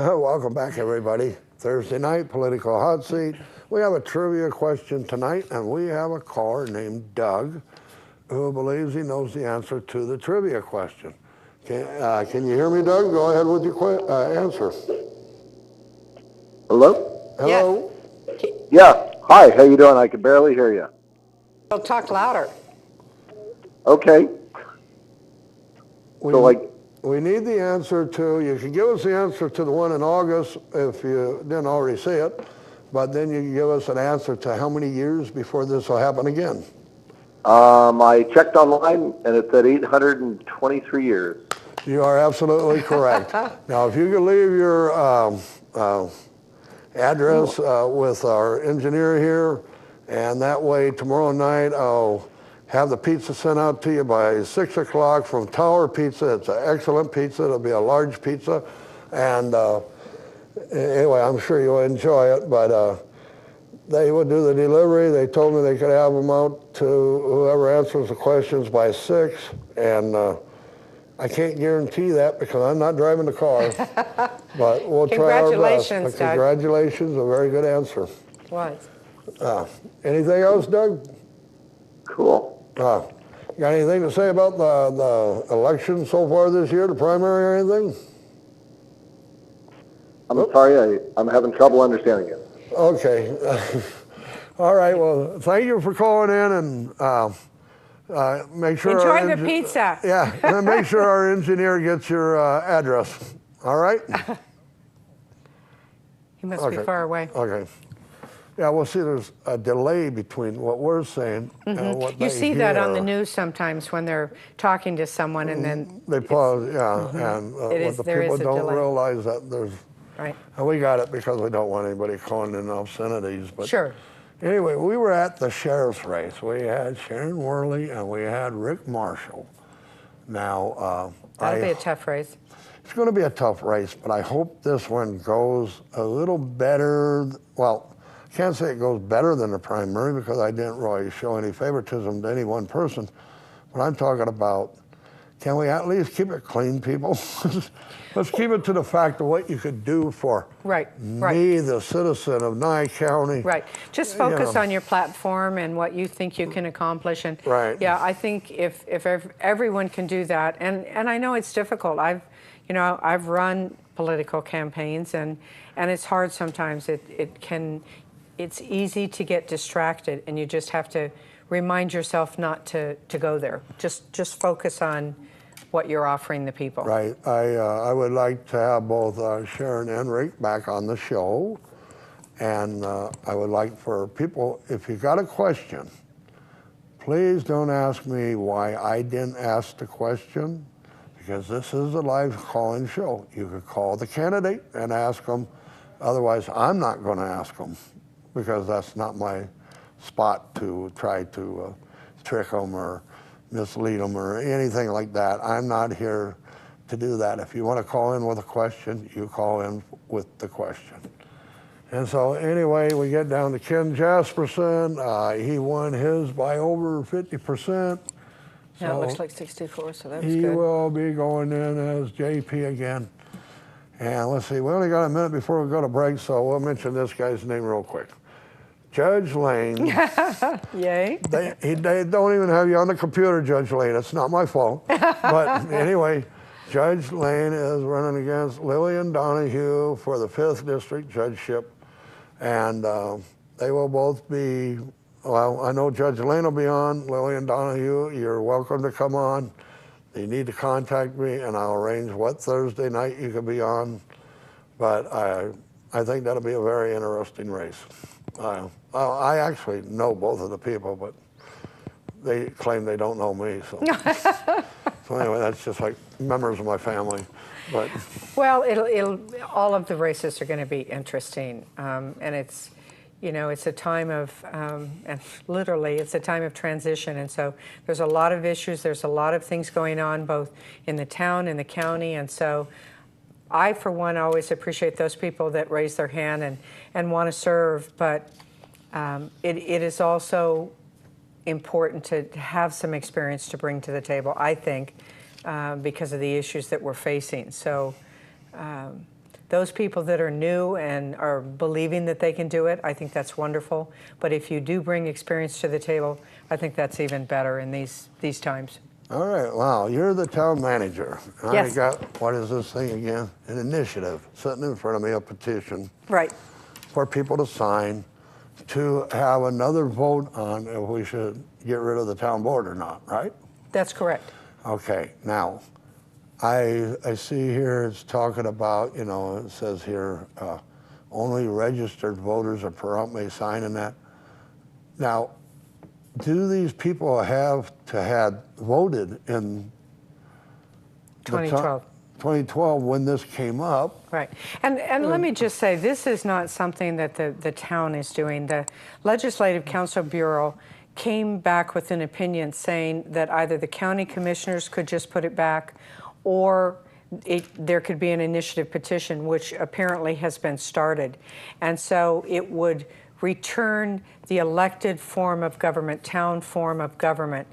Welcome back, everybody. Thursday night, Political Hot Seat. We have a trivia question tonight, and we have a caller named Doug who believes he knows the answer to the trivia question. Can you hear me, Doug? Go ahead with your answer. Hello? Hello? Yes. Yeah. Hi, how you doing? I can barely hear you. Well, talk louder. Okay. We need the answer to, you can give us the answer to the one in August if you didn't already see it, but then you can give us an answer to how many years before this will happen again. I checked online and it said 823 years. You are absolutely correct. Now, if you could leave your address with our engineer here, and that way tomorrow night I'll have the pizza sent out to you by 6 o'clock from Tower Pizza. It's an excellent pizza. It'll be a large pizza. And anyway, I'm sure you'll enjoy it. But they will do the delivery. They told me they could have them out to whoever answers the questions by 6. And I can't guarantee that because I'm not driving the car. But we'll try our best. Congratulations, Doug. Congratulations, a very good answer. What? Anything else, Doug? Cool. Got anything to say about the election so far this year, the primary or anything? I'm sorry, I'm having trouble understanding you. Okay. All right, well, thank you for calling in, and make sure Enjoy the pizza. Yeah, and make sure our engineer gets your address. All right? He must be far away. Okay. Yeah, well, see, there's a delay between what we're saying and what they You see hear. that on the news sometimes when they're talking to someone and then they pause, and what the people don't realize that there's, right. And we got it because we don't want anybody calling in obscenities. But Sure. Anyway, we were at the sheriff's race. We had Sharon Worley and we had Rick Marshall. Now, That'll be a tough race. It's going to be a tough race, but I hope this one goes a little better. Well, I can't say it goes better than the primary because I didn't really show any favoritism to any one person. But I'm talking about, can we at least keep it clean, people? Let's keep it to the fact of what you could do for me, the citizen of Nye County. Right. Just focus on your platform and what you think you can accomplish. And yeah, I think if everyone can do that, and I know it's difficult. I've run political campaigns, and it's hard sometimes. It's easy to get distracted, and you just have to remind yourself not to go there. Just focus on what you're offering the people. Right. I would like to have both Sharon and Rick back on the show, and I would like for people, if you got a question, please don't ask me why I didn't ask the question, because this is a live call-in show. You could call the candidate and ask them. Otherwise, I'm not going to ask them, because that's not my spot to try to trick them or mislead them or anything like that. I'm not here to do that. If you want to call in with a question, you call in with the question. And so anyway, we get down to Ken Jasperson. He won his by over 50%. Now it looks like 64, so that's good. He will be going in as JP again. And let's see, we only got a minute before we go to break, so we'll mention this guy's name real quick. Judge Lane. Yay. They don't even have you on the computer, Judge Lane. It's not my fault. But anyway, Judge Lane is running against Lillian Donahue for the 5th District Judgeship. And they will both be, well, I know Judge Lane will be on. Lillian Donahue, you're welcome to come on. You need to contact me, and I'll arrange what Thursday night you can be on. But I think that'll be a very interesting race. I actually know both of the people, but they claim they don't know me. So, so anyway, that's just like members of my family. But well, all of the races are going to be interesting, and it's a time of, and literally, it's a time of transition. And so there's a lot of issues. There's a lot of things going on, both in the town, in the county, and so I, for one, always appreciate those people that raise their hand and want to serve, but it is also important to have some experience to bring to the table, I think, because of the issues that we're facing. So those people that are new and are believing that they can do it, I think that's wonderful. But if you do bring experience to the table, I think that's even better in these times. All right, wow, you're the town manager. Yes. I got, what is this thing again? An initiative, sitting in front of me, a petition Right. for people to sign to have another vote on if we should get rid of the town board or not, right? That's correct. Okay, now, I see here it's talking about, you know, it says here, only registered voters or paramount may sign in that. Now, do these people have to had voted in 2012. 2012 when this came up? Right. And let me just say, this is not something that the town is doing. The Legislative Council Bureau came back with an opinion saying that either the county commissioners could just put it back, or there could be an initiative petition, which apparently has been started. And so it would return the elected form of government, town form of government.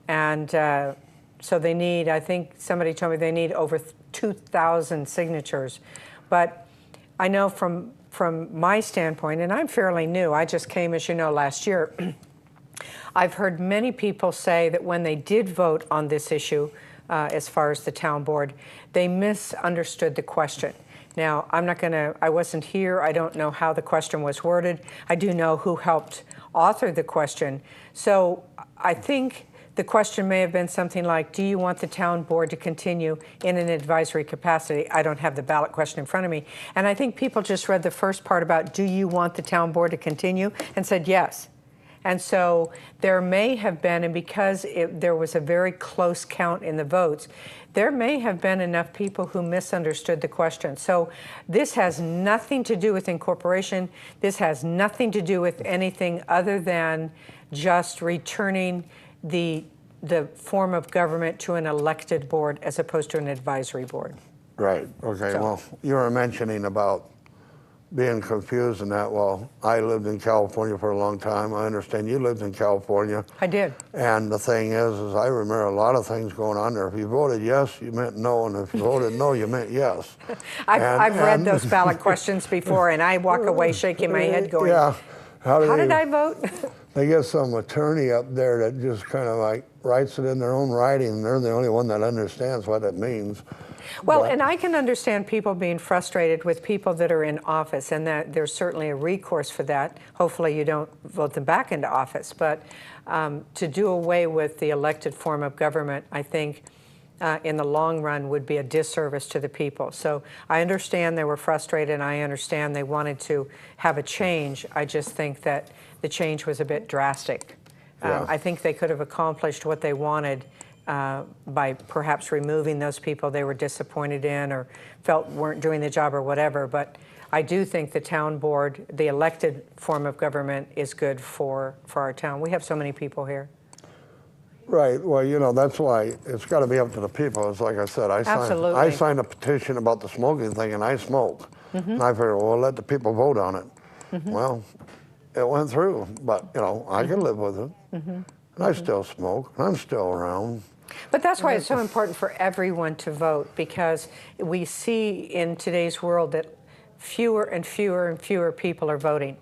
And so they need, I think somebody told me they need over 2,000 signatures. But I know from my standpoint, and I'm fairly new, I just came, as you know, last year, I've heard many people say that when they did vote on this issue, as far as the town board, they misunderstood the question. Now, I wasn't here, I don't know how the question was worded. I do know who helped author the question. So I think the question may have been something like, do you want the town board to continue in an advisory capacity? I don't have the ballot question in front of me. And I think people just read the first part about, do you want the town board to continue? And said yes. And so there may have been, and because there was a very close count in the votes, there may have been enough people who misunderstood the question. So this has nothing to do with incorporation. This has nothing to do with anything other than just returning the form of government to an elected board as opposed to an advisory board. Right, okay, well, you were mentioning about being confused in that. Well, I lived in California for a long time. I understand you lived in California. I did. And the thing is I remember a lot of things going on there. If you voted yes, you meant no, and if you voted no, you meant yes. I've read those ballot questions before, and I walk away shaking my head going, yeah. How did I vote? They get some attorney up there that just kind of like writes it in their own writing, and they're the only one that understands what it means. Well, and I can understand people being frustrated with people that are in office, and that there's certainly a recourse for that. Hopefully you don't vote them back into office. But to do away with the elected form of government, I think, in the long run would be a disservice to the people. So I understand they were frustrated, and I understand they wanted to have a change. I just think that the change was a bit drastic. Yeah. I think they could have accomplished what they wanted by perhaps removing those people they were disappointed in or felt weren't doing the job or whatever. But I do think the town board, the elected form of government, is good for our town. We have so many people here. Right. Well, you know, that's why it's got to be up to the people. It's like I said, Absolutely. I signed a petition about the smoking thing, and I smoke. And I figured, well, let the people vote on it. Well, it went through, but, you know, I can live with it. And I still smoke, and I'm still around. But that's why it's so important for everyone to vote, because we see in today's world that fewer and fewer and fewer people are voting.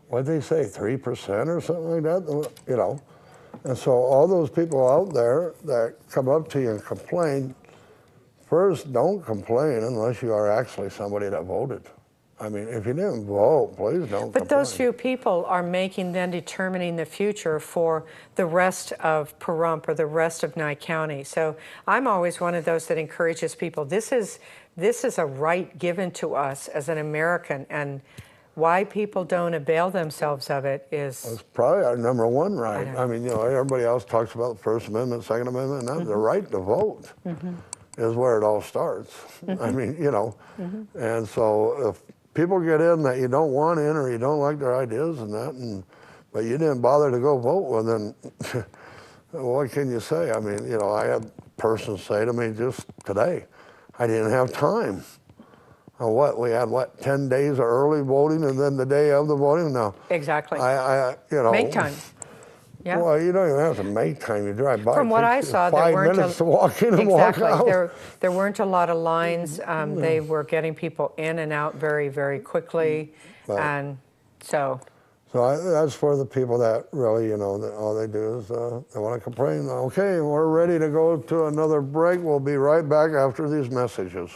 What did they say, 3% or something like that? You know. And so all those people out there that come up to you and complain, first, don't complain unless you are actually somebody that voted. I mean, if you didn't vote, please don't But complain. those few people are determining the future for the rest of Pahrump or the rest of Nye County. So I'm always one of those that encourages people. This is a right given to us as an American, and why people don't avail themselves of it is... It's probably our number one right. I mean, you know, everybody else talks about the First Amendment, Second Amendment, and the right to vote is where it all starts. I mean, you know, and so if people get in that you don't want in or you don't like their ideas and that, but you didn't bother to go vote, well then, what can you say? I mean, you know, I had persons say to me just today, I didn't have time. We had 10 days of early voting and then the day of the voting? No. Exactly. You know. Make time. Yeah. Well, you don't even have to make time. You drive by. From what I Takes you saw, there 5 weren't minutes to walk in and walk exactly. out. There weren't a lot of lines. They were getting people in and out very, very quickly, Right. and so So that's for the people that really, that all they do is they want to complain. Okay, we're ready to go to another break. We'll be right back after these messages.